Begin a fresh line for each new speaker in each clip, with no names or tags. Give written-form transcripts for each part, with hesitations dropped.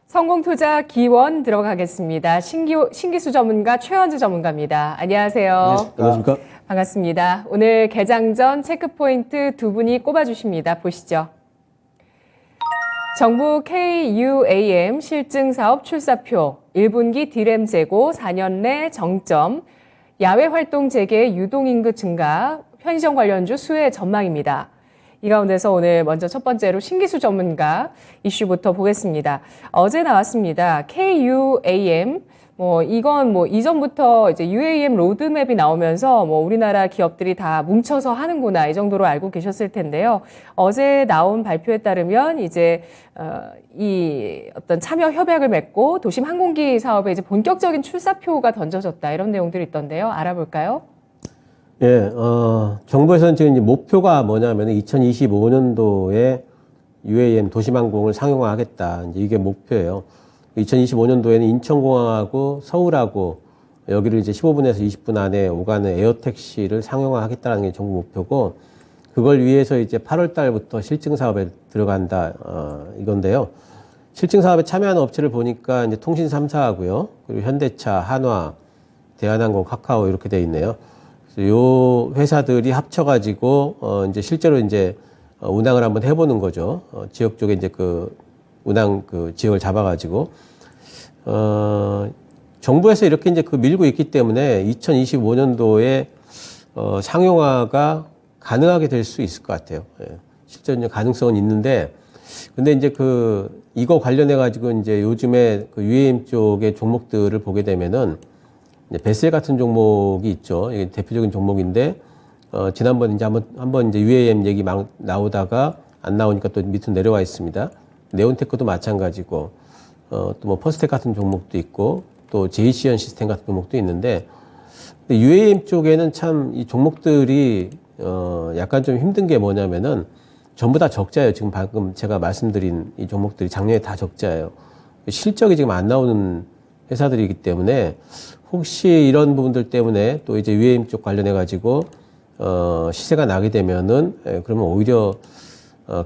성공투자 기원 들어가겠습니다. 신기수 전문가 최원주 전문가입니다. 안녕하세요.
안녕하십니까?
반갑습니다. 오늘 개장 전 체크포인트 두 분이 꼽아주십니다. 보시죠. 정부 KUAM 실증사업 출사표, 1분기 D램 재고 4년 내 정점, 야외 활동 재개 유동인구 증가, 편의점 관련주 수혜 전망입니다. 이 가운데서 오늘 먼저 첫 번째로 신기수 전문가 이슈부터 보겠습니다. 어제 나왔습니다. KUAM, 이건 이전부터 이제 UAM 로드맵이 나오면서 우리나라 기업들이 다 뭉쳐서 하는구나 이 정도로 알고 계셨을 텐데요. 어제 나온 발표에 따르면 이제 이 어떤 참여 협약을 맺고 도심 항공기 사업에 이제 본격적인 출사표가 던져졌다 이런 내용들이 있던데요. 알아볼까요?
예, 정부에서는 지금 이제 목표가 뭐냐면 2025년도에 UAM 도심항공을 상용화하겠다. 이제 이게 목표예요. 2025년도에는 인천공항하고 서울하고 여기를 이제 15분에서 20분 안에 오가는 에어택시를 상용화하겠다는 게 정부 목표고, 그걸 위해서 이제 8월 달부터 실증 사업에 들어간다, 이건데요. 실증 사업에 참여하는 업체를 보니까 이제 통신 3사하고요. 그리고 현대차, 한화, 대한항공, 카카오 이렇게 돼 있네요. 요 회사들이 합쳐가지고, 이제 실제로 이제, 운항을 한번 해보는 거죠. 지역 쪽에 이제 운항 지역을 잡아가지고, 정부에서 이렇게 이제 밀고 있기 때문에 2025년도에, 상용화가 가능하게 될 수 있을 것 같아요. 예. 실제로 가능성은 있는데, 근데 이제 이거 관련해가지고 이제 요즘에 UAM 쪽의 종목들을 보게 되면은, 이제 베셀 같은 종목이 있죠. 이게 대표적인 종목인데, 지난번에 이제 한번 이제 UAM 얘기 막 나오다가 안 나오니까 또 밑으로 내려와 있습니다. 네온테크도 마찬가지고, 또 퍼스텍 같은 종목도 있고, 또 JC현 시스템 같은 종목도 있는데, 근데 UAM 쪽에는 참 이 종목들이, 약간 좀 힘든 게 뭐냐면은, 전부 다 적자예요. 지금 방금 제가 말씀드린 이 종목들이 작년에 다 적자예요. 실적이 지금 안 나오는 회사들이기 때문에, 혹시 이런 부분들 때문에 또 이제 UAM 쪽 관련해가지고, 시세가 나게 되면은, 그러면 오히려,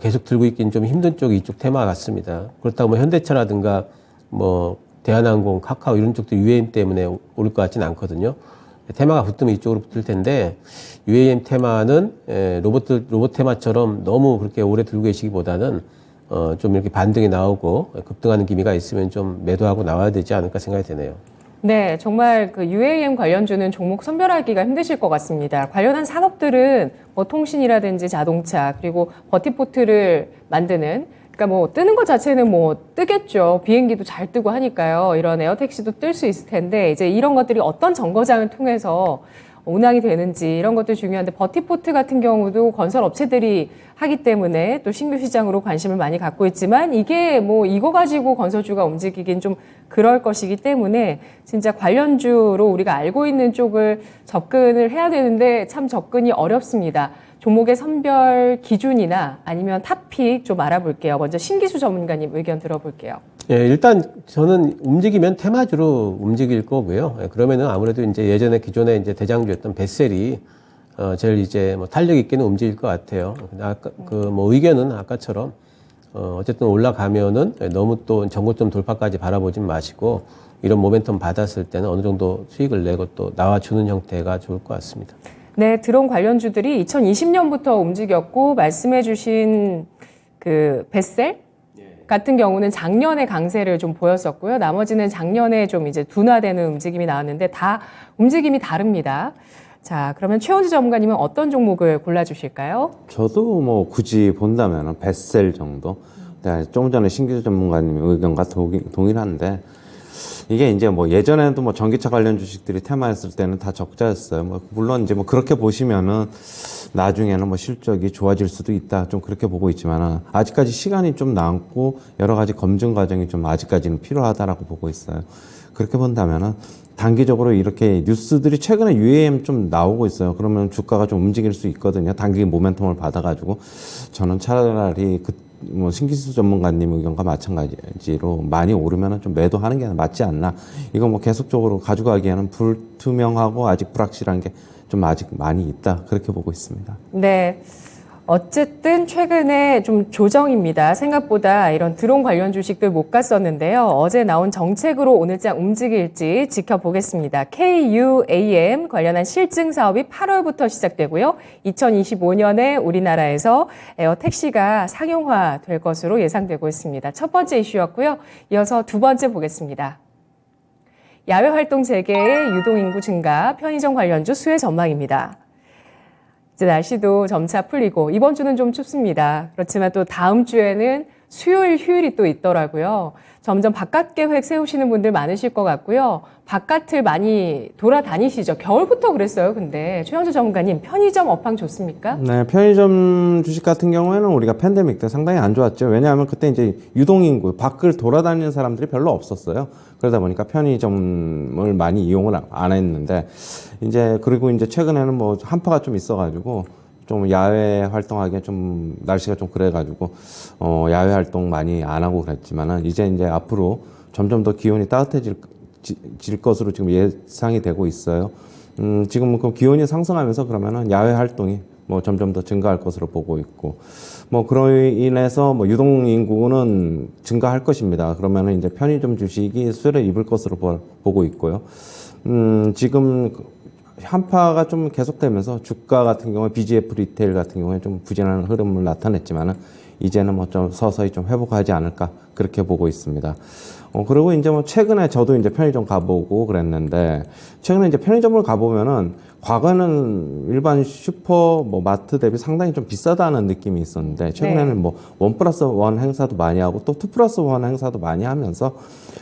계속 들고 있기는 좀 힘든 쪽이 이쪽 테마 같습니다. 그렇다고 현대차라든가, 대한항공, 카카오 이런 쪽도 UAM 때문에 오를 것 같지는 않거든요. 테마가 붙으면 이쪽으로 붙을 텐데, UAM 테마는, 로봇 테마처럼 너무 그렇게 오래 들고 계시기보다는, 좀 이렇게 반등이 나오고 급등하는 기미가 있으면 좀 매도하고 나와야 되지 않을까 생각이 되네요.
네, 정말 UAM 관련주는 종목 선별하기가 힘드실 것 같습니다. 관련한 산업들은 통신이라든지 자동차, 그리고 버티포트를 만드는, 그러니까 뜨는 것 자체는 뜨겠죠. 비행기도 잘 뜨고 하니까요. 이런 에어택시도 뜰 수 있을 텐데, 이제 이런 것들이 어떤 정거장을 통해서 운항이 되는지 이런 것도 중요한데, 버티포트 같은 경우도 건설 업체들이 하기 때문에 또 신규 시장으로 관심을 많이 갖고 있지만, 이게 이거 가지고 건설주가 움직이긴 좀 그럴 것이기 때문에 진짜 관련주로 우리가 알고 있는 쪽을 접근을 해야 되는데 참 접근이 어렵습니다. 종목의 선별 기준이나 아니면 탑픽 좀 알아볼게요. 먼저 신기수 전문가님 의견 들어볼게요.
예, 일단 저는 움직이면 테마주로 움직일 거고요. 예, 그러면은 아무래도 이제 예전에 기존에 이제 대장주였던 베셀이 제일 이제 탄력 있게는 움직일 것 같아요. 근데 아까 의견은 아까처럼 어쨌든 올라가면은 너무 또 전고점 돌파까지 바라보지 마시고, 이런 모멘텀 받았을 때는 어느 정도 수익을 내고 또 나와주는 형태가 좋을 것 같습니다.
네, 드론 관련주들이 2020년부터 움직였고, 말씀해주신 베셀 같은 경우는 작년에 강세를 좀 보였었고요. 나머지는 작년에 좀 이제 둔화되는 움직임이 나왔는데 다 움직임이 다릅니다. 자, 그러면 최원주 전문가님은 어떤 종목을 골라주실까요?
저도 굳이 본다면 베셀 정도. 조금 전에 신기수 전문가님 의견과 동일한데, 이게 이제 예전에도 전기차 관련 주식들이 테마였을 때는 다 적자였어요. 물론 이제 그렇게 보시면은 나중에는 실적이 좋아질 수도 있다. 좀 그렇게 보고 있지만은, 아직까지 시간이 좀 남고 여러 가지 검증 과정이 좀 아직까지는 필요하다라고 보고 있어요. 그렇게 본다면은 단기적으로 이렇게 뉴스들이 최근에 UAM 좀 나오고 있어요. 그러면 주가가 좀 움직일 수 있거든요. 단기 모멘텀을 받아가지고. 저는 차라리 신기수 전문가님 의견과 마찬가지로 많이 오르면 좀 매도하는 게 맞지 않나. 이거 계속적으로 가져가기에는 불투명하고 아직 불확실한 게 좀 아직 많이 있다. 그렇게 보고 있습니다.
네. 어쨌든 최근에 좀 조정입니다. 생각보다 이런 드론 관련 주식들 못 갔었는데요. 어제 나온 정책으로 오늘장 움직일지 지켜보겠습니다. KUAM 관련한 실증 사업이 8월부터 시작되고요. 2025년에 우리나라에서 에어 택시가 상용화 될 것으로 예상되고 있습니다. 첫 번째 이슈였고요. 이어서 두 번째 보겠습니다. 야외 활동 재개의 유동인구 증가, 편의점 관련주 수혜 전망입니다. 이제 날씨도 점차 풀리고 이번 주는 좀 춥습니다. 그렇지만 또 다음 주에는 수요일, 휴일이 또 있더라고요. 점점 바깥 계획 세우시는 분들 많으실 것 같고요. 바깥을 많이 돌아다니시죠. 겨울부터 그랬어요. 근데 최영주 전문가님, 편의점 업황 좋습니까?
네, 편의점 주식 같은 경우에는 우리가 팬데믹 때 상당히 안 좋았죠. 왜냐하면 그때 이제 유동인구, 밖을 돌아다니는 사람들이 별로 없었어요. 그러다 보니까 편의점을 많이 이용을 안 했는데, 이제, 그리고 이제 최근에는 뭐 한파가 좀 있어가지고, 좀 야외 활동하기에 좀 날씨가 좀 그래가지고, 야외 활동 많이 안 하고 그랬지만은, 이제 앞으로 점점 더 기온이 따뜻해질 것으로 지금 예상이 되고 있어요. 지금 그 기온이 상승하면서 그러면은 야외 활동이 뭐 점점 더 증가할 것으로 보고 있고, 뭐 그로 인해서 뭐 유동 인구는 증가할 것입니다. 그러면은 이제 편의점 주식이 수혜를 입을 것으로 보고 있고요. 지금 한파가 좀 계속되면서 주가 같은 경우에 BGF 리테일 같은 경우에 좀 부진한 흐름을 나타냈지만은 이제는 뭐 좀 서서히 좀 회복하지 않을까 그렇게 보고 있습니다. 그리고 이제 뭐 최근에 저도 이제 편의점 가보고 그랬는데 최근에 이제 편의점을 가보면은 과거에는 일반 슈퍼 뭐 마트 대비 상당히 좀 비싸다는 느낌이 있었는데 최근에는 뭐 1+1 행사도 많이 하고 또 2+1 행사도 많이 하면서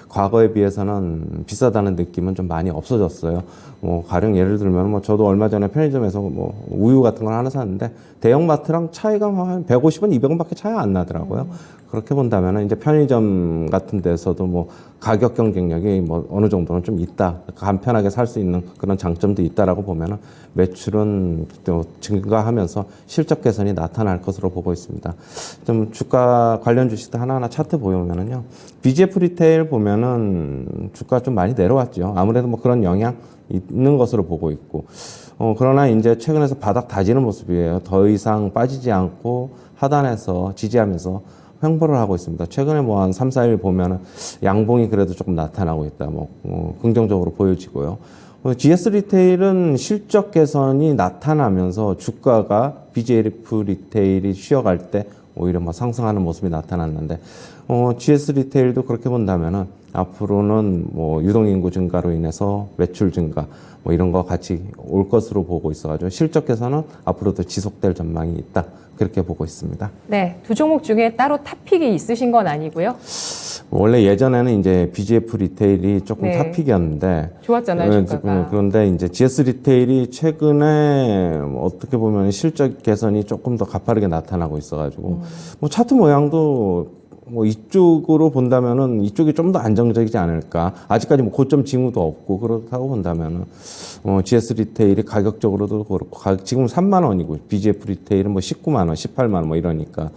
과거에 비해서는 비싸다는 느낌은 좀 많이 없어졌어요. 뭐 가령 예를 들면 뭐 저도 얼마 전에 편의점에서 뭐 우유 같은 걸 하나 샀는데 대형 마트랑 차이가 한 150원, 200원밖에 차이 안 나더라고요. 그렇게 본다면은 이제 편의점 같은 데서도 뭐 가격 경쟁력이 뭐 어느 정도는 좀 있다. 간편하게 살 수 있는 그런 장점도 있다라고 보면은 매출은 또 증가하면서 실적 개선이 나타날 것으로 보고 있습니다. 좀 주가 관련 주식도 하나하나 차트 보면은요. BGF 리테일 보면은 주가 좀 많이 내려왔죠. 아무래도 뭐 그런 영향 있는 것으로 보고 있고. 그러나 이제 최근에서 바닥 다지는 모습이에요. 더 이상 빠지지 않고 하단에서 지지하면서 횡보를 하고 있습니다. 최근에 뭐 한 3, 4일 보면은 양봉이 그래도 조금 나타나고 있다. 긍정적으로 보여지고요. GS 리테일은 실적 개선이 나타나면서 주가가 BGF 리테일이 쉬어갈 때 오히려 뭐 상승하는 모습이 나타났는데, GS 리테일도 그렇게 본다면은 앞으로는 뭐 유동인구 증가로 인해서 매출 증가 뭐 이런 거 같이 올 것으로 보고 있어가지고 실적 개선은 앞으로도 지속될 전망이 있다. 그렇게 보고 있습니다.
네, 두 종목 중에 따로 탑픽이 있으신 건 아니고요.
원래 예전에는 이제 BGF 리테일이 조금 탑픽이었는데
좋았잖아요, 주가가.
그런데 이제 GS 리테일이 최근에 어떻게 보면 실적 개선이 조금 더 가파르게 나타나고 있어가지고 뭐 차트 모양도 뭐 이쪽으로 본다면은 이쪽이 좀 더 안정적이지 않을까. 아직까지 뭐 고점 징후도 없고 그렇다고 본다면은 GS 리테일이 가격적으로도 그렇고 지금 3만 원이고 BGF 리테일은 뭐 19만 원, 18만 원 뭐 이러니까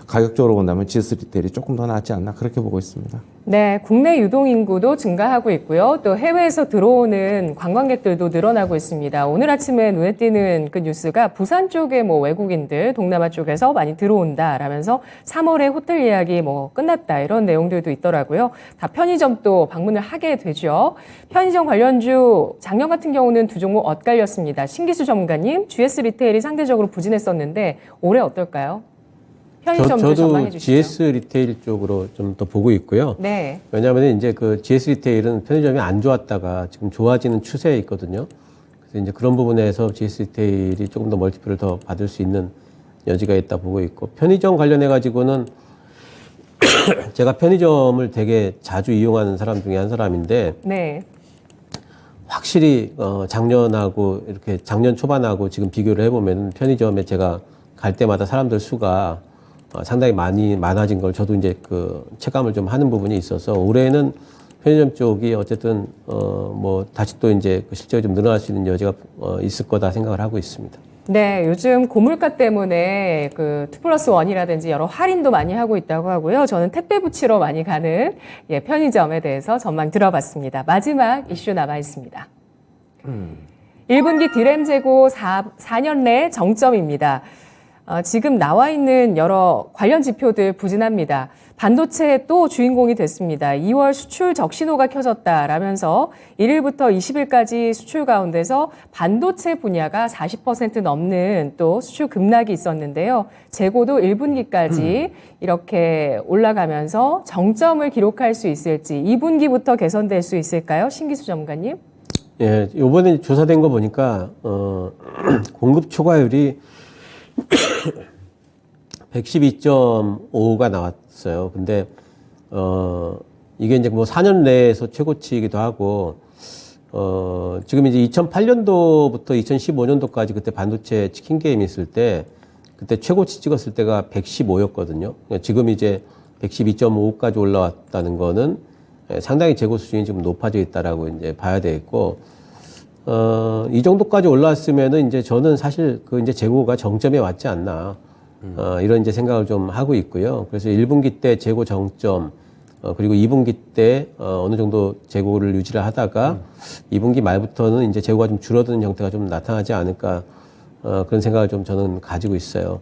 가격적으로 본다면 GS 리테일이 조금 더 낫지 않나 그렇게 보고 있습니다.
네, 국내 유동 인구도 증가하고 있고요. 또 해외에서 들어오는 관광객들도 늘어나고 있습니다. 오늘 아침에 눈에 띄는 그 뉴스가 부산 쪽에 뭐 외국인들, 동남아 쪽에서 많이 들어온다라면서 3월에 호텔 예약이 뭐 끝났다 이런 내용들도 있더라고요. 다 편의점도 방문을 하게 되죠. 편의점 관련주 작년 같은 경우는 두 종목 엇갈렸습니다. 신기수 전문가님, GS 리테일이 상대적으로 부진했었는데 올해 어떨까요? 편의점도 전망해
저도
주시죠.
GS 리테일 쪽으로 좀 더 보고 있고요.
네.
왜냐하면 이제 그 GS 리테일은 편의점이 안 좋았다가 지금 좋아지는 추세에 있거든요. 그래서 이제 그런 부분에서 GS 리테일이 조금 더 멀티플을 더 받을 수 있는 여지가 있다 보고 있고, 편의점 관련해 가지고는 제가 편의점을 되게 자주 이용하는 사람 중에 한 사람인데,
네.
확실히 작년하고 이렇게 작년 초반하고 지금 비교를 해보면 편의점에 제가 갈 때마다 사람들 수가 상당히 많아진 걸 저도 이제 그 체감을 좀 하는 부분이 있어서 올해는 편의점 쪽이 어쨌든 뭐 다시 또 이제 그 실적이 좀 늘어날 수 있는 여지가 있을 거다 생각을 하고 있습니다.
네, 요즘 고물가 때문에 그 2+1이라든지 여러 할인도 많이 하고 있다고 하고요. 저는 택배 붙이러 많이 가는 편의점에 대해서 전망 들어봤습니다. 마지막 이슈 남아 있습니다. 1분기 디램 재고 4년 내 정점입니다. 지금 나와 있는 여러 관련 지표들 부진합니다. 반도체 또 주인공이 됐습니다. 2월 수출 적신호가 켜졌다라면서 1일부터 20일까지 수출 가운데서 반도체 분야가 40% 넘는 또 수출 급락이 있었는데요. 재고도 1분기까지 이렇게 올라가면서 정점을 기록할 수 있을지 2분기부터 개선될 수 있을까요? 신기수 전문가님?
예, 요번에 조사된 거 보니까 공급 초과율이 112.5가 나왔어요. 근데 이게 이제 뭐 4년 내에서 최고치이기도 하고 지금 이제 2008년도부터 2015년도까지 그때 반도체 치킨 게임 있을 때 그때 최고치 찍었을 때가 115였거든요. 지금 이제 112.5까지 올라왔다는 거는 상당히 재고 수준이 지금 높아져 있다라고 이제 봐야 되겠고, 이 정도까지 올라왔으면은 이제 저는 사실 그 이제 재고가 정점에 왔지 않나, 이런 이제 생각을 좀 하고 있고요. 그래서 1분기 때 재고 정점, 그리고 2분기 때 어느 정도 재고를 유지를 하다가 2분기 말부터는 이제 재고가 좀 줄어드는 형태가 좀 나타나지 않을까, 그런 생각을 좀 저는 가지고 있어요.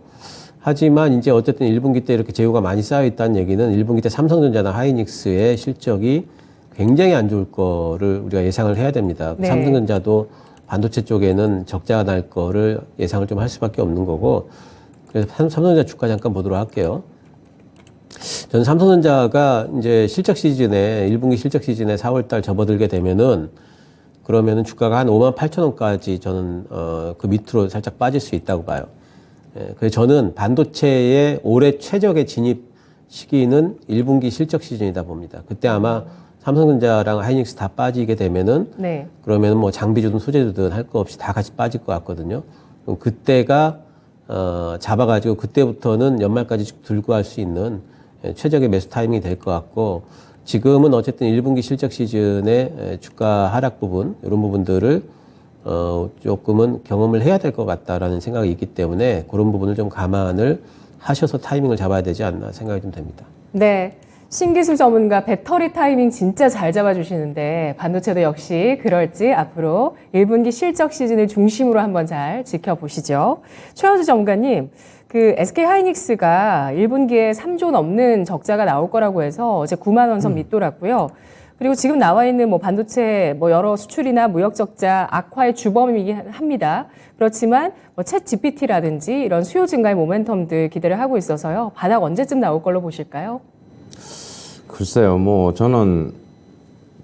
하지만 이제 어쨌든 1분기 때 이렇게 재고가 많이 쌓여 있다는 얘기는 1분기 때 삼성전자나 하이닉스의 실적이 굉장히 안 좋을 거를 우리가 예상을 해야 됩니다.
네.
삼성전자도 반도체 쪽에는 적자가 날 거를 예상을 좀 할 수밖에 없는 거고, 그래서 삼성전자 주가 잠깐 보도록 할게요. 저는 삼성전자가 이제 실적 시즌에 1분기 실적 시즌에 4월달 접어들게 되면은 그러면은 주가가 한 58,000원까지 저는 그 밑으로 살짝 빠질 수 있다고 봐요. 예, 그래서 저는 반도체의 올해 최적의 진입 시기는 1분기 실적 시즌이다 봅니다. 그때 아마 삼성전자랑 하이닉스 다 빠지게 되면은
네.
그러면은 뭐 장비주든 소재주든 할 거 없이 다 같이 빠질 것 같거든요. 그럼 그때가 잡아가지고 그때부터는 연말까지 쭉 들고 갈 수 있는 최적의 매수 타이밍이 될 것 같고, 지금은 어쨌든 1분기 실적 시즌의 주가 하락 부분, 이런 부분들을 조금은 경험을 해야 될 것 같다라는 생각이 있기 때문에 그런 부분을 좀 감안을 하셔서 타이밍을 잡아야 되지 않나 생각이 좀 됩니다.
네. 신기술 전문가 배터리 타이밍 진짜 잘 잡아주시는데 반도체도 역시 그럴지 앞으로 1분기 실적 시즌을 중심으로 한번 잘 지켜보시죠. 최현주 전문가님, 그 SK 하이닉스가 1분기에 3조 넘는 적자가 나올 거라고 해서 어제 9만 원 선 밑돌았고요. 그리고 지금 나와 있는 뭐 반도체 뭐 여러 수출이나 무역 적자 악화의 주범이긴 합니다. 그렇지만 뭐 챗 GPT라든지 이런 수요 증가의 모멘텀들 기대를 하고 있어서요. 바닥 언제쯤 나올 걸로 보실까요?
글쎄요, 뭐 저는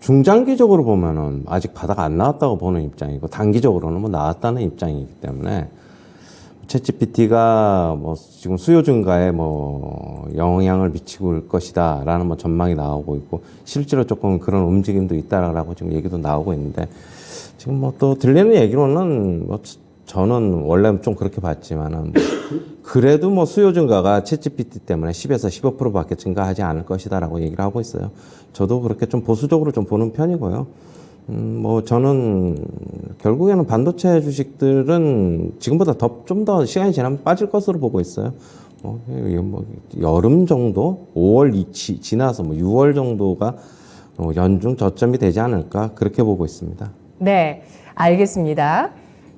중장기적으로 보면은 아직 바닥 안 나왔다고 보는 입장이고, 단기적으로는 뭐 나왔다는 입장이기 때문에 챗GPT가 뭐 지금 수요 증가에 뭐 영향을 미치고 올 것이다라는 뭐 전망이 나오고 있고, 실제로 조금 그런 움직임도 있다라고 지금 얘기도 나오고 있는데, 지금 뭐 또 들리는 얘기로는 뭐 저는 원래 좀 그렇게 봤지만은 그래도 뭐 수요 증가가 챗GPT 때문에 10에서 15%밖에 증가하지 않을 것이다라고 얘기를 하고 있어요. 저도 그렇게 좀 보수적으로 좀 보는 편이고요. 뭐 저는 결국에는 반도체 주식들은 지금보다 좀 더 시간이 지나면 빠질 것으로 보고 있어요. 뭐 여름 정도, 5월 지나서 뭐 6월 정도가 연중 저점이 되지 않을까, 그렇게 보고 있습니다.
네, 알겠습니다.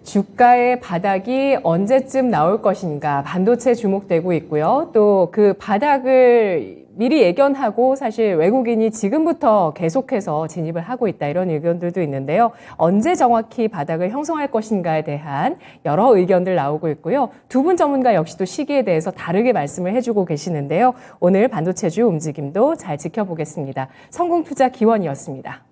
주가의 바닥이 언제쯤 나올 것인가 반도체 주목되고 있고요. 또 그 바닥을 미리 예견하고 사실 외국인이 지금부터 계속해서 진입을 하고 있다, 이런 의견들도 있는데요. 언제 정확히 바닥을 형성할 것인가에 대한 여러 의견들 나오고 있고요. 두 분 전문가 역시도 시기에 대해서 다르게 말씀을 해주고 계시는데요. 오늘 반도체주 움직임도 잘 지켜보겠습니다. 성공투자 기원이었습니다.